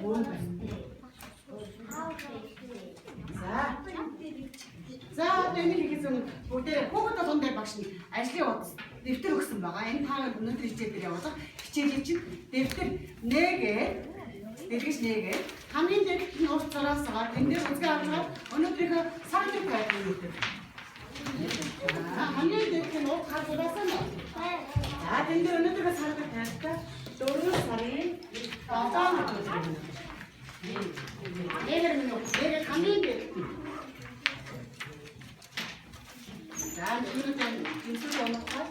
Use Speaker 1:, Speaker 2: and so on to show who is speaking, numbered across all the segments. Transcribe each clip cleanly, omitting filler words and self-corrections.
Speaker 1: Мөн байна. За одоо энэ хийх зүйл бүгдээ хүүхэд болгон дээр багш нь ажлын удас дэвтэр өгсөн байгаа. Энэ таавал өнөөдөр хичээлээр явуулах хичээлийн чинь дэвтэр нээгээд дэлгэж нээгээд хамгийн дээд нь уус зураас байгаа. Энд дээр үзгээ аваад өнөөдрийнхөө сарын байр өнөөдөр. Хамгийн дээд нь уус хар зураас нь. За энэ дээр өнөөдрийнхөө сарын байртай 4 сарын 7 өдөр. Нээгээр хамгийн дээд. За энэ тэнцвэр онохтой.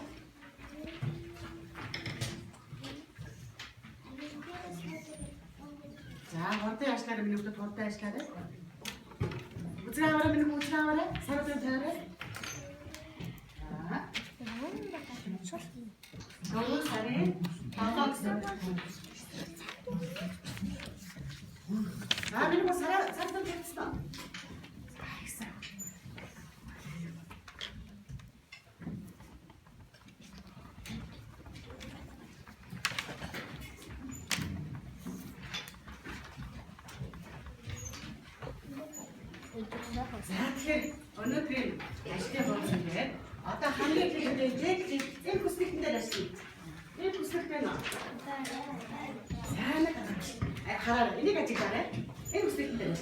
Speaker 1: За хортой ажиллаарай миний хүүхэд хортой ажиллаарай. Үзрээ аваарай миний хүүхэд аваарай. Саруудын таарай. За. Гол сарын 7 гэсэн. За миний хүүхэд саруудын таарсан. За тэгэхээр өнөөдрийн ажлын болсон дээр одоо хамгийн ихэнхдээ энэ хүслэгтэн дээр ажиллая. Энэ хүслэгтэн нөө. Сайн хараа энийг ажиглаарай. Энэ хүслэгтэн дээр.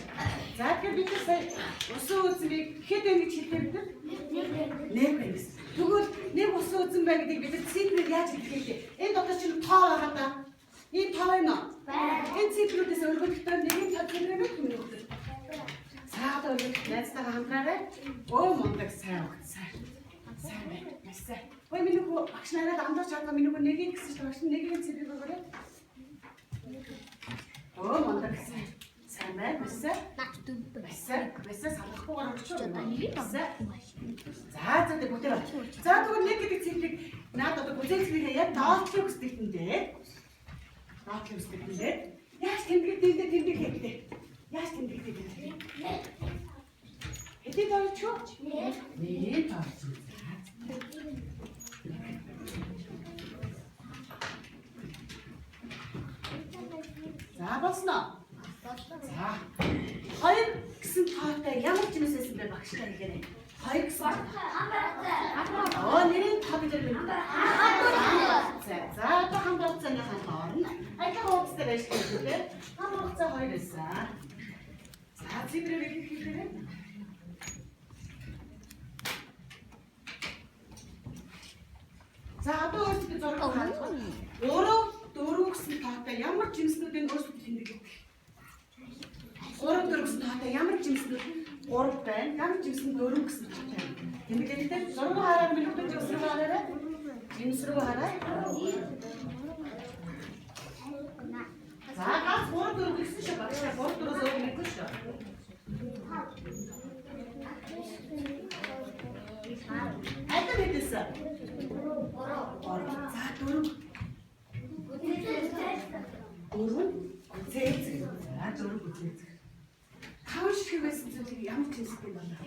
Speaker 1: За тэгэхээр бид сая усан үзмийг хэд вэ гэж хэлдэг бид? Нэг байна гэсэн. Тэгвэл нэг усан үзм байна гэдгийг бид цифрээр яаж хэлэх вэ? Энэ дотор чинь тоо байгаа да. Энэ тоо байна уу? Энэ цифрүүдээс өргөдөлтөөр нэг нь цифрээр өгөх. За одоо найзтайгаа хамтраарай. Өө мундаг сайн өгч сайн. Сайн байна. Сайн. Ой миний хөө багш нараад амдаж чадгаа миний хөө нэгийг гэсэн чинь багш нэгийг цэвэр өгөөрэй. Өө мундаг сайн. Сайн байна. Сайн. Сайн салахгүйгээр өгчөө. За бүгдээ. За тэгвэл нэг гэдэг цэврийг наад одоо бүзээ цэврийг яг доотлох үстэйтэндээ. Доотлох үстэйтэндээ. Яаж тэмдэг хийхдээ. Яаж тэмдэг хийхдээ. Хэдий тоолч юу? Нэг тоолч. За босноо. За. Хоёр гэсэн тоотой ямар ч юмсээс бэ багштай хэлээрэй. Хоёр гэсэн. Оо нэрийн тоо бид байна. За одоо хамгаалцааны хаална. Ажил хуудастай байж хэлээ. Хамгаалцаа хоёр байсан. За цифрээр хэлээрэй. За одоо өөрсдөө зураг харах. 4 гэсэн тоотой ямар жимснүүдийн өөрсдөө тэмдэг гэдэг. 3 гэсэн тоотой ямар жимснүүд 3 байна. Ямар жимсэн 4 гэсэн тоотой. Тэмдэглэлтэй зураг хараад билүүдэд зураг хараарай. Жимс рүү хараа. За газ 3 гэсэн шиг багшаа 3-4-өөс өөр нэггүй шүү. Айдаа мэдээсэ. 3. За 4. Үзээцэг. За 4 үзээцэг. Хав шиг байсан зүйлийг ямар ч хэлсэн байна.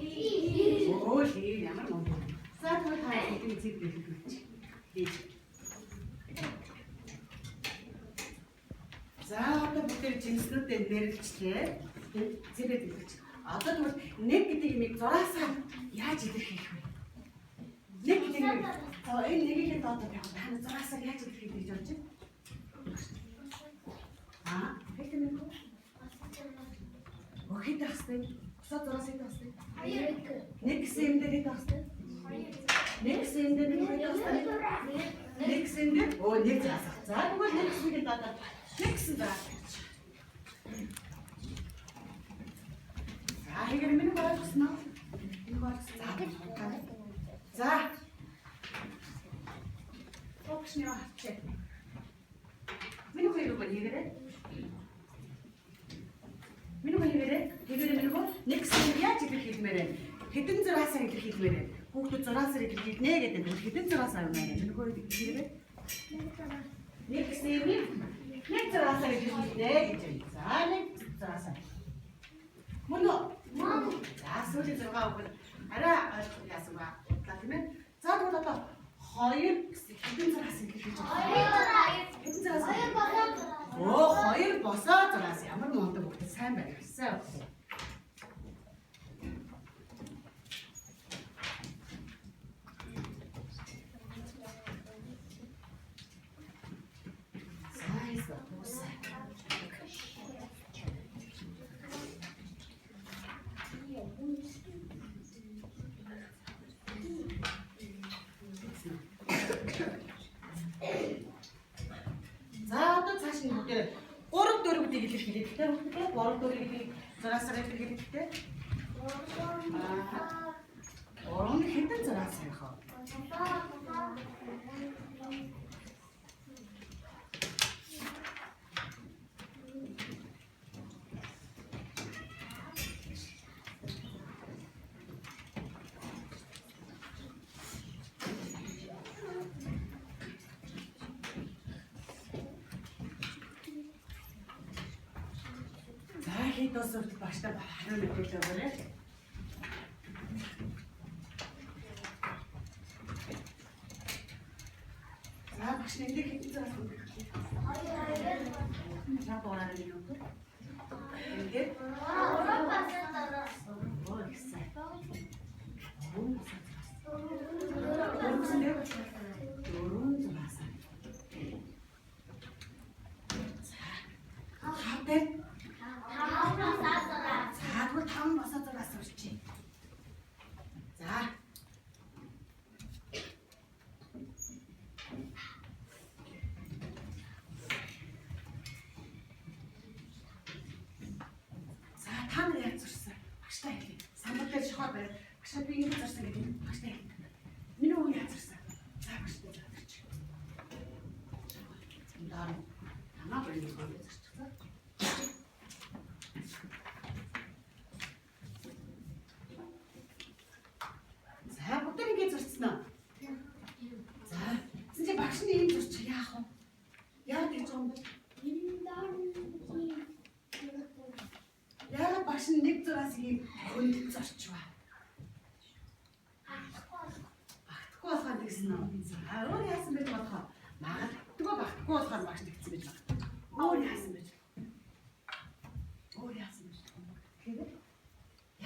Speaker 1: Оо хий ямар мөн. За тэгвэл хаа гэдэг зэг хэлэх. За одоо бид жимснүүдээр нэрлэлчлээ. Зэрэг хэлж. Одоо тэгвэл нэг гэдэг юмыг зураасаа яаж илэрхийлэх вэ? Нэг гэдэг юм. За энэ нэгийг доод тавих. Та зураасаа яаж илэрхийлэх гэж бодож байна? Хэдэн минут? Охид тахстай. Усаа зураасаа тахстай. Нэг гэсэн юм дээр тахстай. Нэг гэсэн юм дээр тахстай. Нэг гэсэн дээр оо нэг заасах. За тэгвэл нэг гэсэн доод нэг гэсэн заа. За хэгээр минь болгосноо. Энэ болгосноо. За. Фокусны авчээ. Минь хоёроо хийгээрэй. Минь хоёроо хийгээрэй минь гоо next яаж илэрхийлмээр вэ? Хэдэн зураасаар илэрхийлмээр вэ? Хүүхдүүд зураасаар илэрхийлнэ гэдэг нь хэдэн зураасаар юм бэ? Минь хоёроо хийгээрэй. Next нэг зураасаар илэрхийлнэ гэж байна. За нэг зураасаар. Мөн үү? За сүүлийн 6 өгөх арай ойлгох яасан ба. Тийм ээ. За тэгвэл одоо 2 хэдэн зураас илэрхийлж байна? 2 зураас. Хэдэн зураас? Оо 2 энийг босоод зураас ямар мундаг хөлтэй сайн байна гэсэн. За одоо цааш нь бүгдээ 3 4 гэдгийг илэрхийлээ. Тэгэхээр бүгдээ 3 4 гэдгийг зураасаар илэрхийлээ. 3 хэдэн зураас байх вэ? Хитос өртөг баштай хариу мэдээлэл өгөөрэй. За багш нэмдэг хэдэн зураас өгөх вэ? 2 дугаар нь юу вэ? Ингээд 5 босоо зураас урчи. За. За та нар яаж зурсан? Багштай хэлээ. Самбартай шохоо барь. Багшаа би ингэ зурсан гэдэг багштай хэлээ. Миний үг яаж зурсан? За багштай зурч. Дараа танаа бэлэн зурчихсан. За, чи багш нь ийм зурчих яах вэ? Яагаад гэж юм бэ? Яагаад багш нь нэг зураас ийм хөндөж зорчваа? Багтахгүй болохоор гэсэн үү? За, өөр яасан байж болох вэ? Магадгүй багтахгүй болохоор багш тэгсэн байж болох. Өөр яасан байж? Өөр яасан байж? Тэгэхээр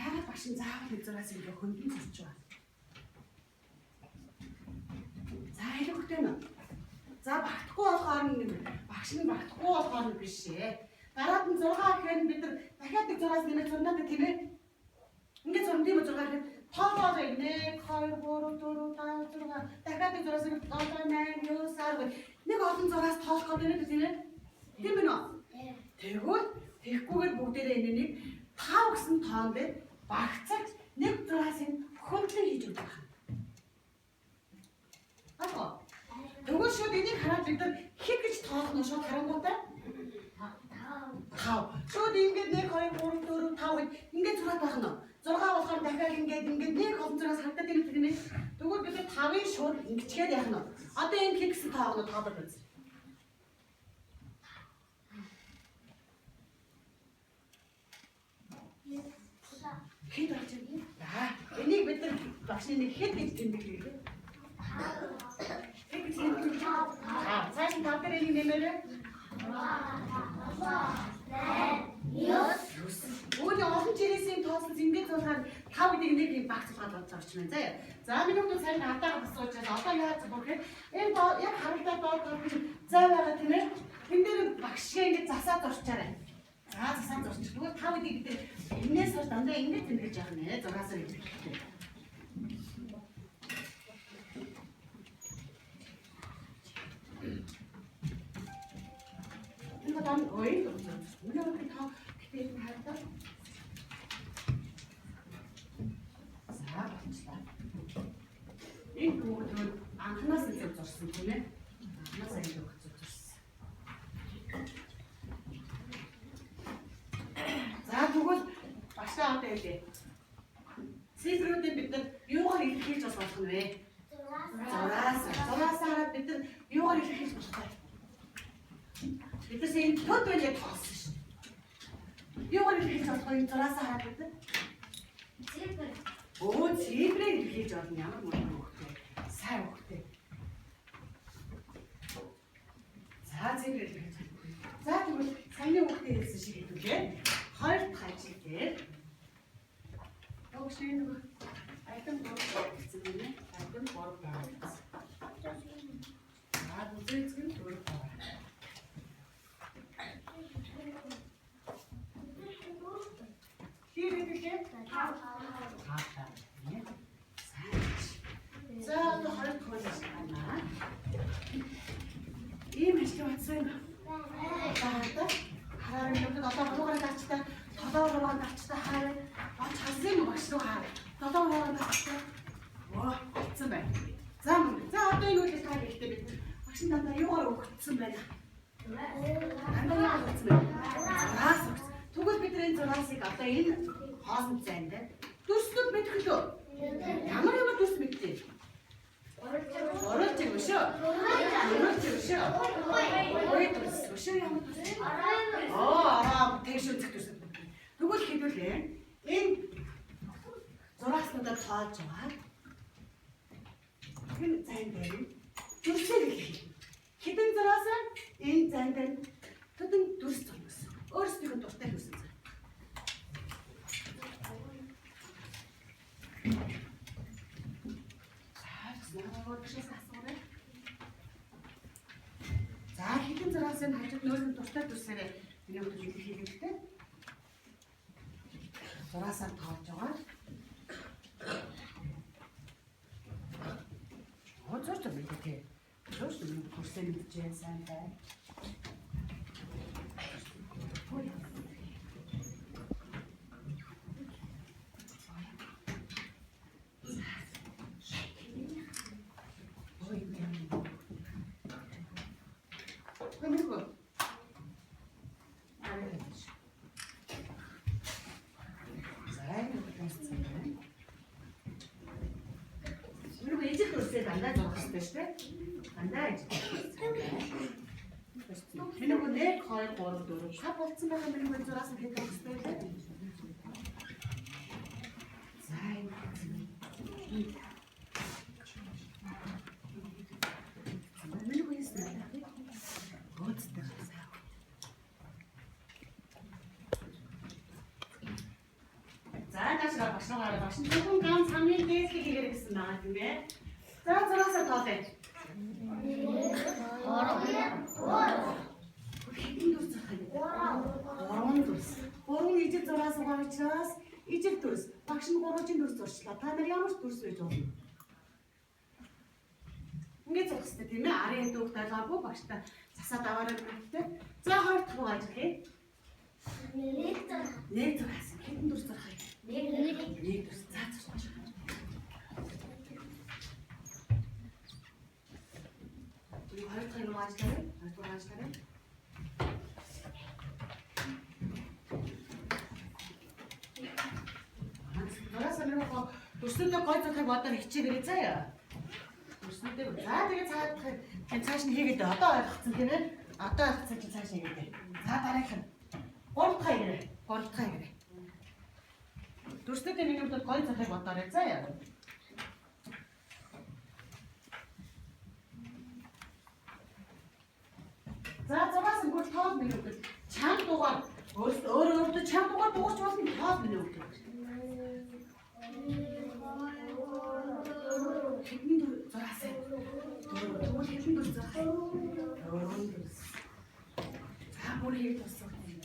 Speaker 1: яагаад багш нь заавал нэг зураас ийм хөндөж зорчваа? За хэлэхтэй нэ. За багтахгүй болохоор багш нь багтахгүй болохоор биш ээ. Дараад нь 6 гэхээр бид нар дахиад нэг 6-аас нэмээд зурнаа гэх тийм ээ. Ингээд зурна тийм үү 6 гэхэд тоолоо 1 2 3 4 5 6 дахиад нэг 6-аас нэмээд 7 8 9 10 нэг олон 6-аас тоолох гэдэг нь тийм ээ. Тийм ээ нөө. Тэгвэл тэгэхгүйгээр бүгдээрээ энийг 5 гэсэн тоон дээр багцаж нэг 6-аас хөндлөн хийж өгөх. Тэгвэл шууд энийг хараад бид нар хэд гэж тоолох нь шууд харангуйтай 5. Шууд ингээд 1 2 3 4 5 ингээд зураад байх нь. 6 болохоор дахиад ингээд нэг олон зураас хагдаад ирэх юм ээ. Тэгвэл бид 5-ыг шууд ингэчгээд яах нь. Одоо энэ хэд гэсэн тоогноо тоолоод үз. Хэд болж байна? За энийг бид нар багшны нэг хэд гэж тэмдэглэе. Цааш нь тав дээр энийг нэмээрэй. Өөний олон жирээсийн тоосон зингээ зурхаар 5 гэдэг нэг юм багцуулгаад болж байгаа юм байна. За миний хувьд сайн хатаа босгож байгаа. Одоо яаж бүрхээ энэ яг харагдаад байгаа зай байгаа тийм ээ. Тэн дээр багшгаа ингэ засаад зурчаарай. За засаад зурчих. Тэгвэл 5 гэдэг бид энээс хойш дандаа ингэ тэмдэглэж явах нэ. 6-аас ингэ. Dan oi, udah kita kita harta. Sahabat, ini kemudian angkana saja terus ini, angkana saja terus. Sahabat juga pasti ada itu. Sifrudin betul, yuhar ilhij asal tuh. Zorasa betul, yuhar ilhij asal. Бид нар энэ тод байлаа тоосон шүү. Юугаар хийж болох вэ? Зураас хараад байдаг. Зебр. Оо, зебрийг хийж болно. Ямар мөн хөхтэй. Сайн хөхтэй. За, зебрийг хийж. За, тэгвэл саяны үг хийлээ. Хоёр дахь ажил дээр Огшин айтем 3 гэсэн юм ээ. Айтем 3 байна. Үзээцгэн 4 байна. Хийрэлээ. Таатаа. За одоо 20 хөлс байна. Ийм ажил батсан. Таатаа. Хараа юм одоо хуруугаар даачтай, толоороор даачтай хараа. Оч хасан юм багш руу хараа. Толоороор даачтай. Оо, болсон байна. За одоо юу гэж таа гэхдээ бид багш надаа юугаар өгсөн байна. Андаа юу өгсөн байна. Тэгвэл бид энэ зураасыг одоо энэ хоолнд зайнд дүрслэг мэдэх лөө. Ямар ямар дүрс мэдтээ? Оролт юм шүү. Оролт юм шүү. Ой дүрс шүү ямар дүрс? Аа, тэгш үзэх дүрс. Тэгвэл хэдүүлээ. Энэ зурааснуудаа тоолж байгаа. Энэ зайнд дээр дүрсээ хэлээ. Хэдэн зураас энэ зайнд дээр хэдэн дүрс зурсан. Өөрсдийнхөө дуртай дүрс зурсан. За хэдэн зураас энэ хажууд нөөцийн дуртай дүрсээрээ миний хөдөлж илэрхийлэхтэй. Зураасаар тоолж байгаа. Зурж байгаа тий. Зурж байгаа дүрсээ мэдчихээн сайн бай. Дандаа зурх хэрэгтэй шүү дээ. Дандаа иж. Энэ нэг 2 3 4 5 болцсон байгаа миний хөл зураас нь хэд хэрэгтэй вэ? За энэ. Миний хөл юм. Гооцтой. За даашгаа багшгаа багш нь зөвхөн ганц хамгийн дээдлийг хийгэр гэсэн байгаа юм бэ? За зураасаа тоолъё. Хэдэн дүрс зурх юм бэ? 3 дүрс. 3 ижил зураас байгаа учраас ижил дүрс. Багш нь 3-ын дүрс зурчлаа. Та нар ямар ч дүрс байж болно. Ингээд зурх хэрэгтэй тийм ээ. Арын дүүх далгаагүй багштай засаад аваарай гэдэг. За 2 дахь ажил хий. Нэг зураас хэдэн дүрс зурх юм? Нэг дүрс. За зурч. Хоёр дахь юм ажиллаа. Зураасаа нэг дүрсүүдээ гой зурхыг бодоор хичээгээрэй заяа. Дүрсүүдээ. За тэгээ цааш нь хийгээд одоо ойлгоцсон тийм ээ. Одоо ойлгоцсон чи цааш хийгээд. За дараах нь 3 дахь ирээ. 3 дахь ирээ. Дүрсүүдээ нэг юм гой зурхыг бодоорой заяа. За зураас нь бүр тоол нэг өгдөл. Чам дугаар өөрөө чам дугаар дуурч болно тоол нэг өгдөл. Хэдэн дүр зураас нь. Тэгвэл хэдэн дүр зураас нь. За бүр хийж тусах юм.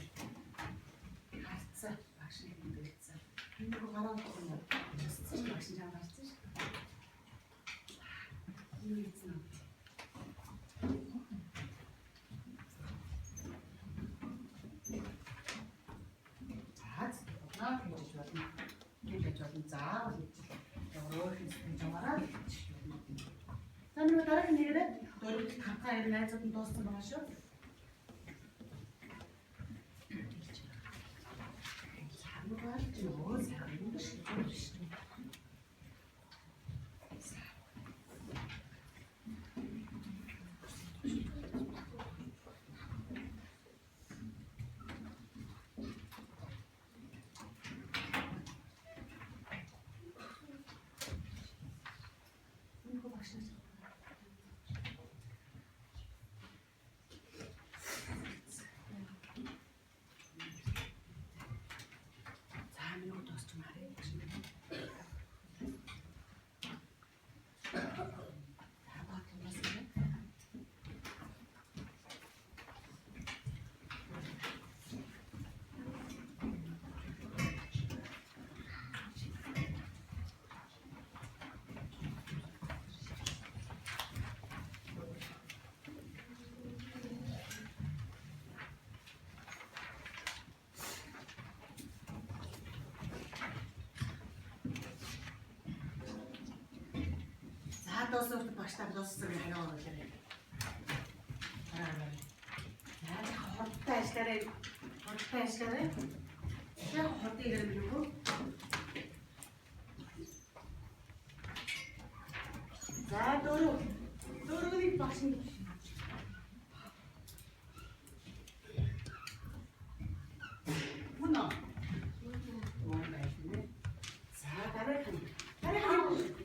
Speaker 1: Харцаа багш нэг дэлгэцэн. Энэ гараа тоолно. Тусчих багш чам гарцсан шүү. Юу хийсэн. Заавал өөр хэсэг жагаараа за нэг дараагийн нэрээ 4 дахь ханхаа ирэх найзууд нь дууссан байгаа шүү. Ямар ч юу сайн юм шүү. доос өөртөө багштаа дууссан гэх юм байна. Яа, хурдтай ажиллаарай. Хурдтай ажиллаарай. Яг хурдыг ирэх юм уу? За дөрөвний багш нь Муна. За дараа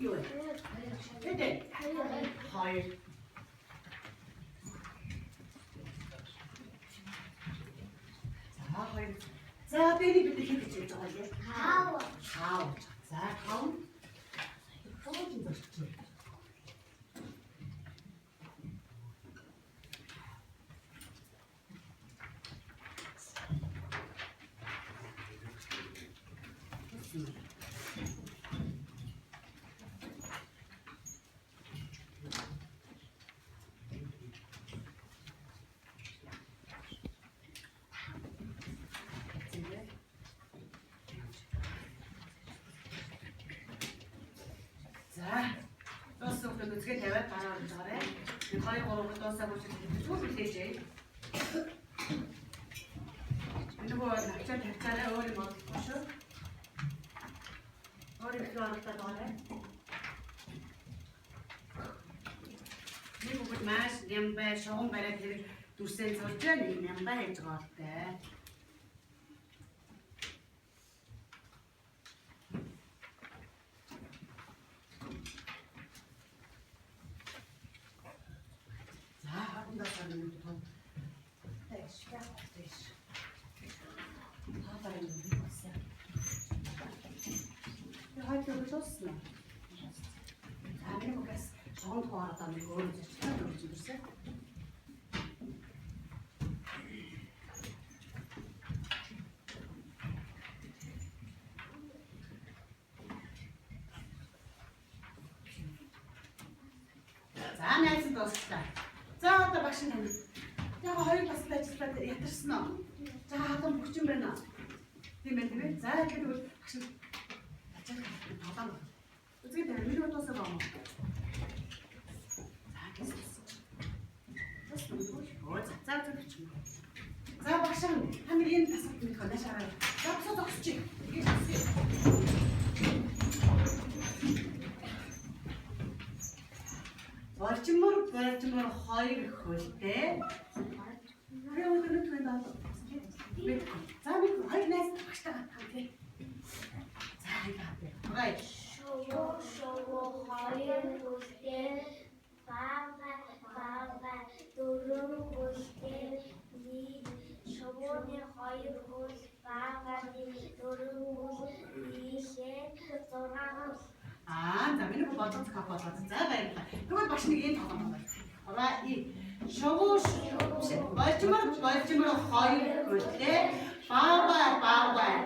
Speaker 1: юу вэ? Тэдэ. Хоёр. За хоёр. За бэни бид хэд гэж ярьж байгаа юм? Хав. За хав. Хавын дөрчөө. Үзгээ тавиад гараа орж байгаарэ. Би 2-3 доосаа бүрч зүг үлээж. Нөгөө навчаа тавьцаарай өөр юм бодлоо шүү. Өөр их харагдаад байгаа. Нэг бүгд маш нямбай шугам бариад хэрэг дүрсээ зурж байна. Нямбай хийж байгаа болтой. За найзан дуусчлаа. За одоо багш тань. Яг хоёр бастай ажиллаад ятарсан уу? За хатан бүчин байна. Тийм ээ тийм ээ. За тэгэхээр багш ажиллах тоглоом. Үзгээд байна. Миний удаасаа баа. За гэсэн. За багш хамиг энэ тасалт нэг хонож араа. За босоо зогсчих. Болчмор хоёр хөлтэй. Харин өнөөдөр түүнд аа. За би хоёр найз багштай гатгав. За хай. Шоо
Speaker 2: хоёр хөлтэй. Баба дөрөв хөлтэй. Шооны хоёр хөл бабаны дөрөв хөл ийшээ 6 хөл.
Speaker 1: За миний бодлого бодлоо. За баярлалаа. Тэгвэл багш нэг энэ тоглоом байна. Ороо шогоо болчмор хоёр хөлтэй. Баба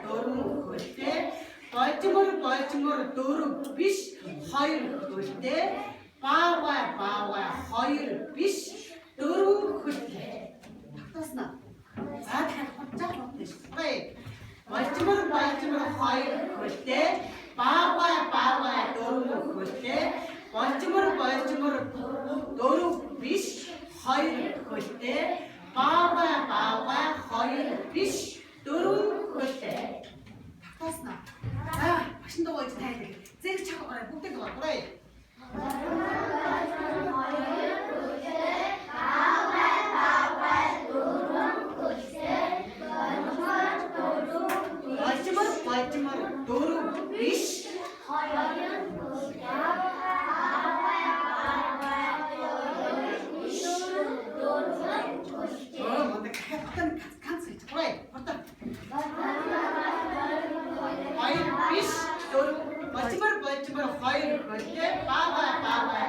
Speaker 1: дөрөв хөлтэй. Болчмор дөрөв биш хоёр хөлтэй. Баба хоёр биш дөрөв хөлтэй. Татаснаа. За дахиад хоцоо бодчих. Болчмор хоёр хөлтэй. Баба дөрөв хөлтэй. Болчмор дөрөв биш хоёр хөлтэй. Баба хоёр биш дөрөв хөлтэй. Татаснаа. За машин дуугаж тайлбар. Зэрэг чаг бүгдээ дуурай. Болчмор дөрөв биш Болчмор хоёр хөлтэй. Баба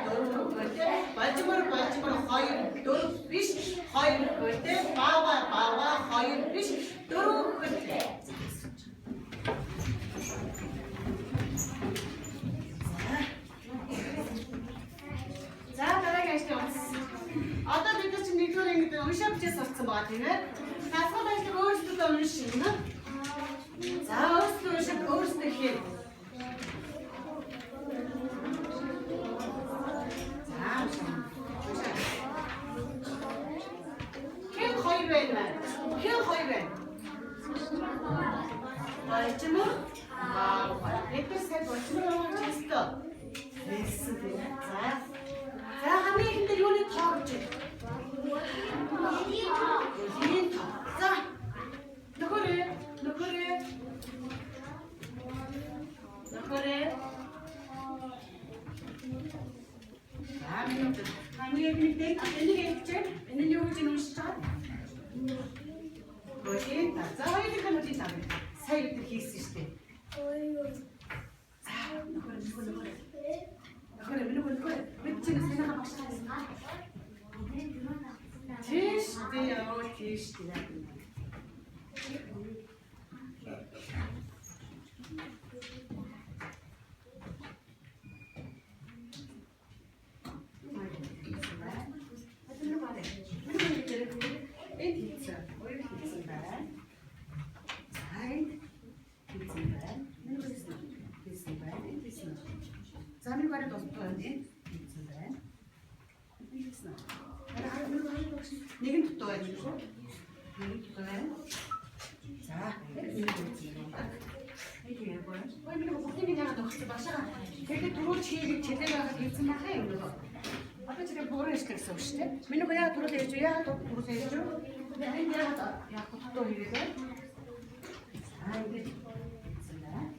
Speaker 1: дөрөв хөлтэй. Болчмор хоёр дөрөв биш хоёр хөлтэй. Баба хоёр биш дөрөв хөлтэй. За дараагийн ажил явуулсан. Одоо бид нар чинь нэгдүгээр ангид уншаа бичээ сурцсан байгаа тийм ээ. Хасгал ажлыг өөрсдөө уншина. За өөрсдөө уншаад өөрсдөө хийх. Болчмор таавар. Бид сая болчмор авах чистэ. Хэлсэн тийм. За. За хамгийн ихэнд юуны тоо гэж байна? Үлийн тоо. За. Нөхөрөө. Хамгийн ихэнд энийг хэлчихэ. Энэ нь юу гэж уншиж байгаа? Үлийн тоо. За хоёулынх нь үлийн тоо. Сая бид хийсэн шүү дээ. За нөхөрөө. Бид чинь санаа багшаа. Тийш дээ. За нэг бараг дууссан байна. Хийсэн байна. Хийсэн. Нэгэн дутуу байна шүү. Нэгэн дутуу байна. За, нэг хийсэн байна. Энийг яагаад? Ой, миний бүгдийг яагаад өгсөн башаа. Тэгээд түрүүч хийгээд чилээ байгаад хийсэн байхаа юм уу? Одоо ч яг бүрэн ishтэй гэсэн үг шүү дээ. Миний яагаад түрүүл хийж вэ? Яагаад түрүүл хийж вэ? Энэ яагаад дутуу хийгээд байна? Аа, ингэж хийсэн байна.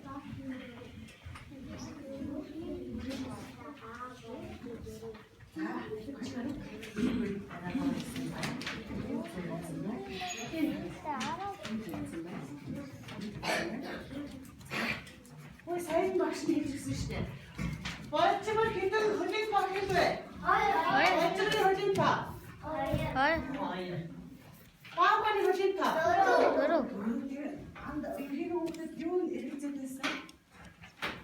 Speaker 1: Ой, сайн багш нь хэлсэн шүү дээ. Болчмор хэдэн хөлийн баг хэлвэ? Хоёр. Болчморын хөлийн баг. Хоёр. Бааманы хөлийн баг. Дөрөв. Анд энэ хүүхэд юу хэрэгцээдсэн?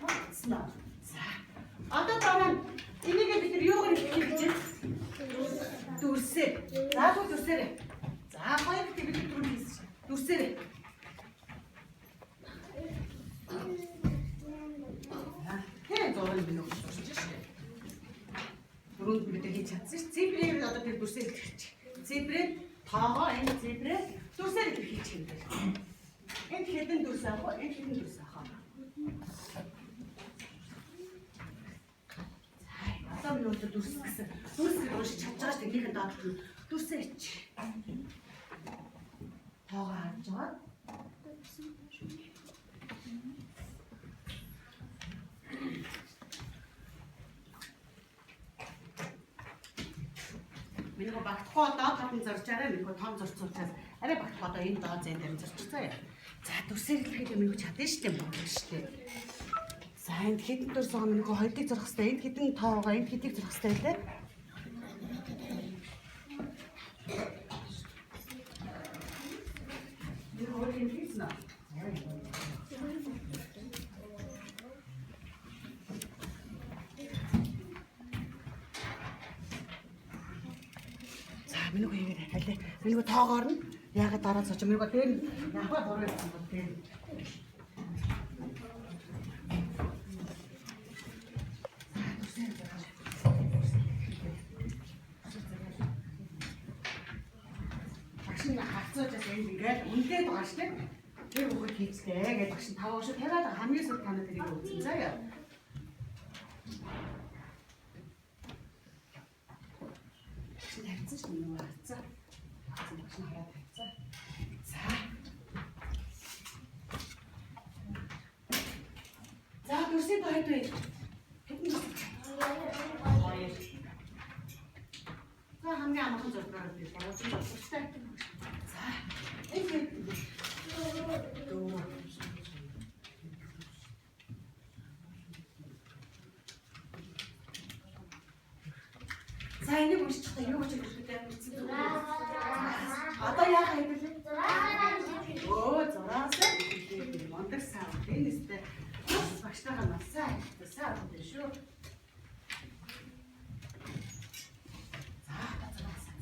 Speaker 1: Батснаа. За. Одоо дараа энийг бид нар юугаар хийж байна? Дүрсээ. За дүрсээрэй. За хоёр бид түрүү хийсэн. Дүрсээрэй. Хэ зураг би нөгөө сурч шээ. Дөрөнд бид хийж чадсан ш. Зебрээр одоо тэр дүрсээр хэлчих. Зебрээр тоогоо энэ зебрээр дүрсээр хийж юм байна. Энд хэдэн дүрс авах вэ? Энд хэдэн дүрс авах вэ? Одоо би өөртөө дүрс гэсэн. Дүрс гэж уншиж чадж байгаа ш. Тэнгийнхэн даад дүрсээ ич. Тоогоо харж байгаа. Миний багтахгүй одоо хатан зорж арай миний том зорч учраас арай багтахгүй одоо энэ доо зэн дээр зорчихсан яа. За дүрсээр хэлэхэд миний чадна штеп бүгд штеп. За энд хэдэн дүрс байгаа миний хоёрыг зорох хэрэгтэй. Энд хэдэн тоогоо энд хэдийг зорох хэрэгтэй лээ. Тэр хоёрын хийсэн аа. Миний хийгээд хайлаа. Миний тоогоор нь яагаад дараа цаач миний дээр яхаа дураа гэсэн бол дээр. Багшин хацаажаас энэ ингээд үнэлээд байгаа шүү дээ. Тэр бүгд хийцлээ гэж багшин 5 ошоо тавиад хамгийн сүр танаа тэрийг үзсэн заяа. Тавьсан шүү дээ нөгөө хацаа. Хацаа багш нь хараад тавьсан. За. За дүрсээ байд вэ? Хэдэн дүрс? Хоёр. За хамгийн амархан зургаар би бууж болчихсон. За. Энэ дөө. За энийг уншчихсан юу гэж хэлэхдээ мэдсэн зүг. Одоо яах юм бэ? Оо зураасаа хэлээ. Мондөг сав. Энэстэй багштайгаа насаа хайхтасаа авдаг шүү. За зураасаа.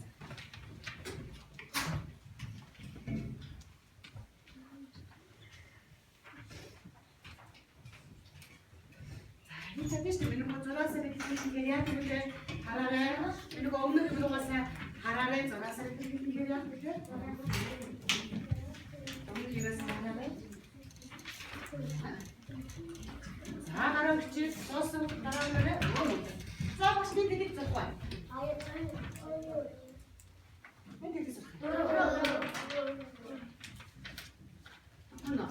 Speaker 1: Энэ ч тийм нэг зураасаа хэлээ яа гэвэл хараарай. Нэг өмнөх юугаас хараарай зураасаа хэлээ яа гэвэл. Өмнөх юугаас хараарай. бодохгүй. Энд их зүйл. Хана.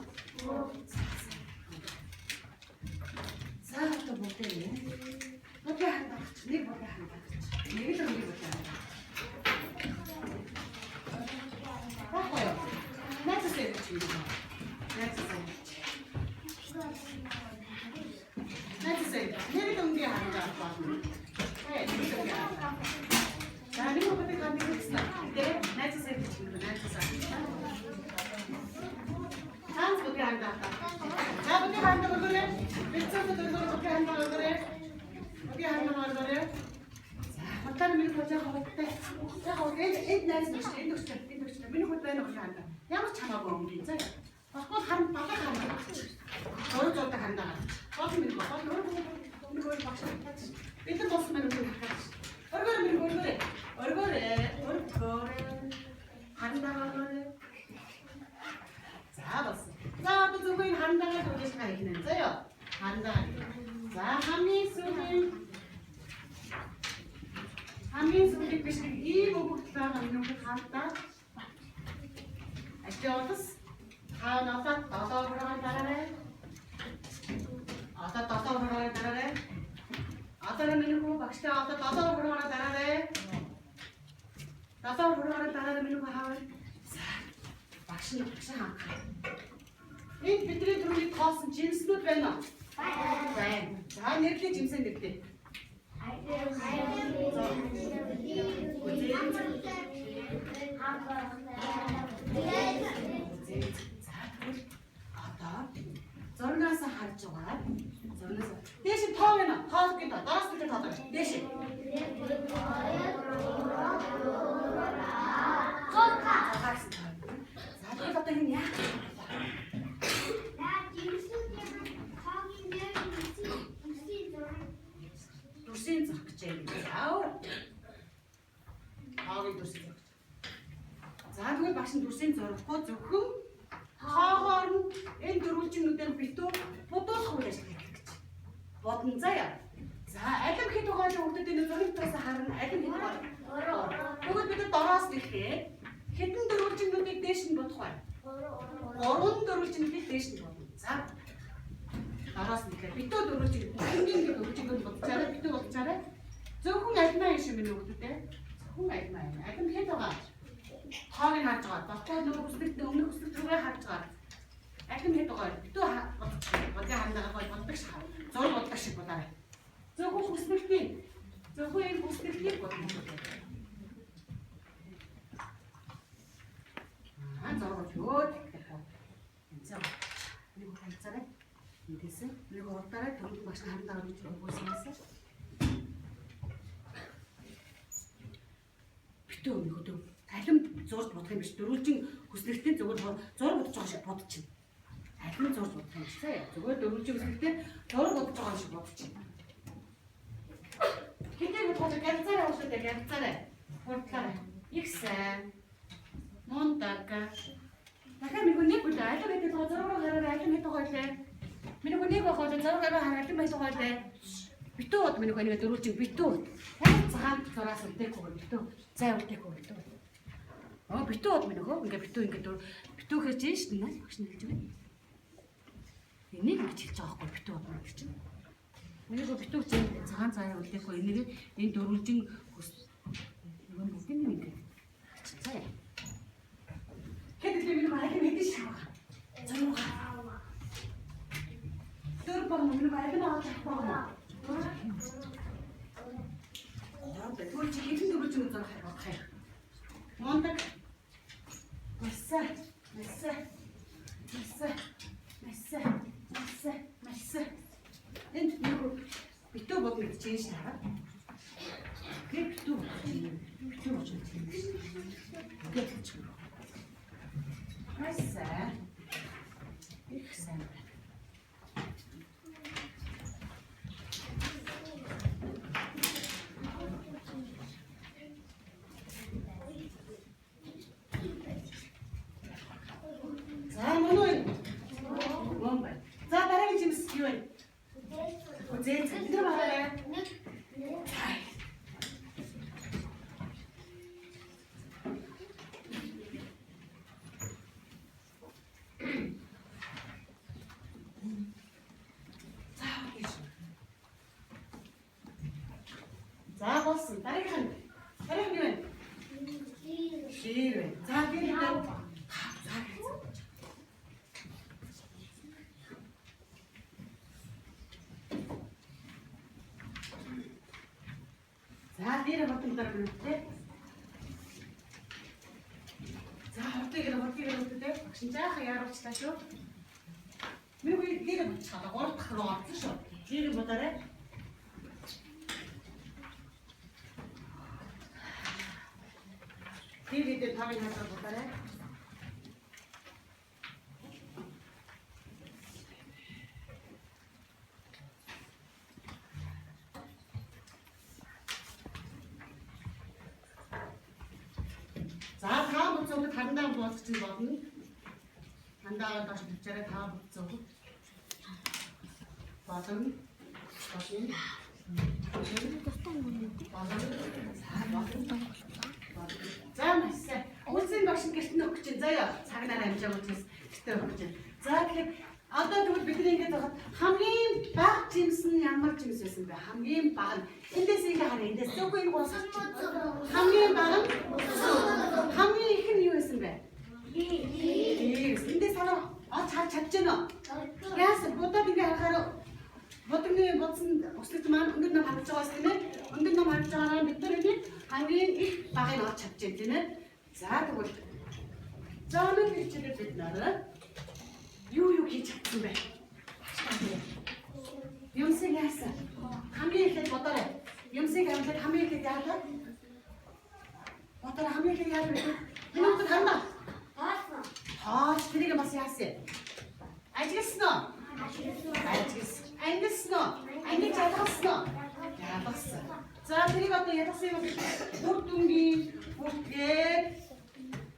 Speaker 1: Заавал бүгдээ нэ. Бүгдээ хандаач. Нэг бүгдээ хандаач. Нэг л бүгдээ хандаач. Баггүй. Найцсаа чи юм. Найцсаа. Найцсаа. Нэг л бүгдээ хандаач байна. Хэ, нэг л бүгдээ хандаач. За нэг бүгдээ хандаач. Тэ найцсаа чи юм. Найцсаа. Ханс бүгдээ хандаач. За бүгдээ хандаач өгөөрэй. Бицээд бүгдээ хандаач өгөөрэй. Бүгдээ хандаач өгөөрэй. Хотоор миний хожоо хавттай. Яг энд найз биш энд өчтөр. Миний хот байна уу хаана. Ямар ч хамаагүй юм би заа. Баггүй харам багаа хандаа. Зурд хандаа. Гол миний гол өөр багш таач. Бид нар болсон мэн үү хатаач. Оргоор миний өргөөр. Хандаа. За бас. За одоо зөвхөн хандаагаа төгөөж байгаа юм заа ёо. Хандаа. За хамгийн сүүлийн хамгийн сүүлийн биш ийм өгөгдөл байгаа юм хаалтаа. Ажиотас хаанаас долоороо дараарай. Одоо долоороо дараарай. Одоо миний хүү багштай одоо долоороо дараарай. Долоороо дараарай миний хүү хаавар. За багш хангах. Энд бидний түрүүний тоосон жимснүүд байна уу? Байна. За нэрлээ жимсэн нэртэй. Зурнаас харж байгаа. Зурнаас. Дээш тоо байна. Тоо гэдэг доос гэдэг тоо байна. Дээш. За тэгээд одоо энэ яах вэ? Дүрсийн зурх гэж юм. Заавар. Хаагийн дүрсийн зурх. За тэгвэл багш нь дүрсийн зурхгүй зөвхөн тоогоор нь энэ дөрвөлжинүүдээр битүү будуулах үйл ажиллагаа хийх гэж. Бодно заяа. За алим хэд байгаа хүмүүсд энэ зургтаас харна алим хэд байгаа. Тэгвэл бид дороос нэхээ хэдэн дөрвөлжинүүдийг дээш нь бодох бай. 3 дөрвөлжинүүдийг дээш нь бодно. За дороос нэхээ битүү дөрвөлжин энгийн дөрвөлжинүүд бодцаарай битүү бодцаарай. Зөвхөн альмаа юм шиг минь хүмүүстэй. Зөвхөн альмаа юм. Алим хэд байгаа. Тоог нь харж байгаа. Багтаа нөгөө хүсэлт өмнөх хүсэлт рүүгээ харж байгаа. Алим хэд байгаа. Битүү бодгийн хандагаа боддог шиг. Зур боддог шиг бодоорой. Зөвхөн хүсэлтийн. Зөвхөн энэ хүсэлтийг бодно. Зургууд юу гэх юм. Эцэг. Нэг ханцаарай. Эндээс нэг урдаараа төрөв багш хандаа гэж өгөөснөөс. Битүү өнөдөө. Алим зурж бодох юм биш. Дөрвөлжин хүслэгтийн зүгээр зур бодож байгаа шиг бодчих. Алим зурж бодох юм биш ээ. Зүгээр дөрвөлжин хүслэгтийн зур бодож байгаа шиг бодчих. Хэдий бодож ганцаараа ууштай ганцаараа. Хурдлаарай. Их сайн. Монтага. Дахиад нэг үгүй алим хэд байгаа зургаар хараад алим хэд байгаа лээ. Миний хүнийг авах гэж зургаар хараад алим хэд байгаа лээ. Битүү бод миний хүнийг дөрвөлжин битүү. Хаа цагаан зураас үлдээхгүй битүү. Зай үлдээхгүй битүү. Битүү бод минь хөө ингээ битүү ингээ битүү хийж шүү дээ багш нь хэлж байгаа. Энийг ингэж хэлж байгаа байхгүй битүү бод гэж чинь. Энийг битүү зэн цагаан зай үлдээхгүй энийг энэ дөрвөлжин хүс нөгөө бүгдийг нь ингээ. Зай. Хэдийгээр минь алим хэдий шиг байгаа. Зургаа. Дөр баг минь алим авах байгаа. Тэгвэл чи хэдэн дөрвөлжин зураг харах юм. Монтаг. Масса. Энд нэг битүү бод гэж чийж таараа. Битүү болж байна. Масса. Их сайн. За дараагийн жимс юу вэ? Үзээ. Тэр багаарай. Явуулсан. Дараагийн нь юу вэ? Шир. За би нэг за нэр хотын дараа нүдтэй. За хотыг нүдтэй. Багш жаахан яаруулчлаа шүү. Миний нэр бодчихлаа. 3 дахь руу орсон шүү. Нэр бодоорой. Дээд тавын хасаа бодоорой. За таа бүцүүд хандаа болгочих болно. Хандаа доош бичээрэй таа бүцүүд. Болно. За масаа. Үлзийн багш гэрт нөх гэж заяа цагнаар амжааг учраас гэртээ өгч чинь. За тэгэхээр одоо тэгвэл бид ингээд байхад хамгийн бага жимс нь ямар жимс байсан бэ? Хамгийн бага нь эндээс ингээ хараа эндээс зөвхөн энэ гурав хамгийн бага нь хамгийн их нь юу байсан бэ? Эндээс хараа харж чадчихна уу? Яасан бодоод ингээ харахаар бодгоны бодсон өсөлт маань өндөр нам харж байгаас тийм ээ. Өндөр нам харж байгаараа бид нар энэ хамгийн их багыг олж чадчихжээ тийм ээ. За тэгвэл за өнөө хичээлээ бид нараа юу хийж чадсан бэ? Юмсыг яасан? Хамгийн ихэд бодоорой. Юмсыг амлаад хамгийн ихэд яадаг? Бодоорой хамгийн ихэд яадаг вэ? Минут харна. Тэрийг бас яасан? Ажигласан уу? Ажигласан. Ангилсан уу? Ангилж ялгасан уу? Ялгасан. За тэрийг одоо ялгасан юм. Бүр дүнгийн бүртгээд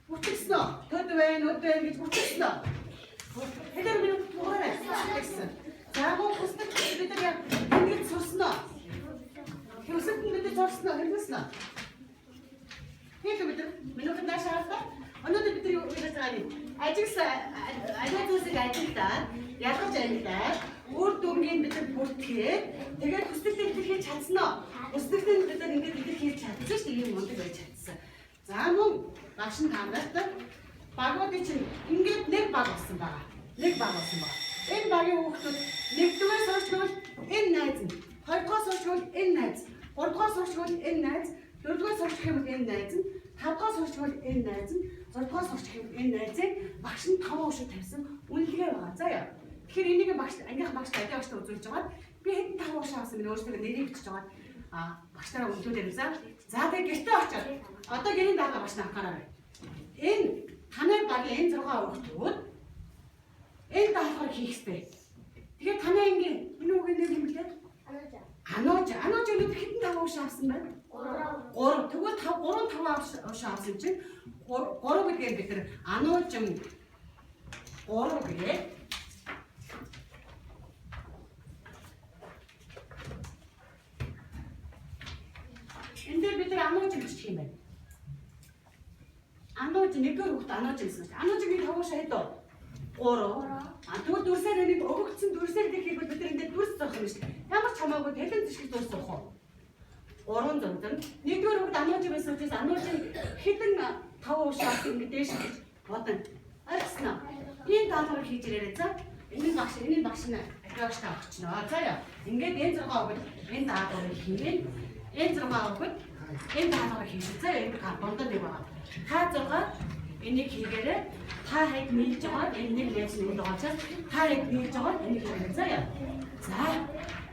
Speaker 1: бүртгэсэн үү? Төд байна гэж бүртгэсэн үү? Хэдэр минут дуурай гэсэн. За гоо хүснэг бид нар ингэж сурсан уу? Хүсэлт нь бид сурсан уу? Хэрэгсэн үү? Бид минут нааш хараа. Өнөөдөр бид юу хийж байгаа юм? Ажигласан ажиглалтыг ажиглаад ялгаж ангилаад үр дүнгийн бид нар бүртгээд тэгээд хүсэлтийг хийж чадсан уу? Хүсэлтийг бид нар ингэж хийж чадсан шүү дээ. Ийм мундаг байж чадсан. За мөн багш нь таньдаг багуудын чинь ингээд нэг баг болсон байгаа. Нэг баг болсон байгаа. Энэ багийн хүүхдүүд нэгдүгээр сурчвал энэ найз нь, хоёрдугаар сурчвал энэ найз, гуравдугаар сурчвал энэ найз, дөрөвдүгээр сурчвал энэ найз нь, тавдугаар сурчвал энэ найз нь, зурдугаар сурчвал энэ найзыг багш нь 5 өшөө тавьсан үнэлгээ байгаа. За яа. Тэгэхээр энийг багш ангийнх багш адил багш үзүүлж байгаа. Би хэд 5 өшөө авсан минь өөрсдөө нэрийг бичиж байгаа. Багштай үлдүүлээ за. За тэгээ гэртээ очиод одоо гэрийн дагаа багш навхаараа. Энэ танай багийн энэ 6 хүүхдүүд энэ даахаар хийх хэрэгтэй. Тэгээ танай ангийн миний үгийн нэр юм блэ? Анууж өнөөдөр хэдэн 5 өшөө авсан байна? 3. Тэгвэл 3 5 өшөө авсан чинь 3 гэдгээр бид нар ануужин 3 гээ. Эндээ бид нар ануужин бичих юм байна. Ануужин нэгдүгээр хүүхд ануужин гэсэн чинь ануужигийн 5 өшөө хэд вэ? 3. Тэгвэл дүрсээр нэг өгөгдсөн дүрсээр гэхийг бид нар эндээ дүрс зоох юм шүү дээ. Ямар ч хамаагүй тэлэн зэшиг дүрс зоох уу? 3 зурдан. Нэгдүгээр хүүхд ануужин байсан учраас ануужин хэдэн 5 өшөө авах ингэ дээш гэж бодно. Ойлгосноо? Энэ даалгавар хийж ирээрэй за. Энэ багш нь агаач та авах чинь. За яа. Ингээд энэ 6 хүүхд энэ даалгаврыг хийгээд энэ 6 хүүхд энэ даалгаврыг хийсэн. За энэ дундад нэг байгаа. Та 6 энийг хийгээрэй. Та хэд нийлж байгаа энэ нэг яаж нэг байгаа учраас та хэд нийлж байгаа энийг хийгээрэй. За яа. За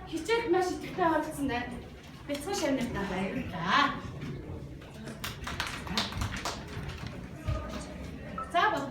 Speaker 1: хичээл маш идэвхтэй болцсон байна. Бяцхан шавнартаа баярлалаа. За бол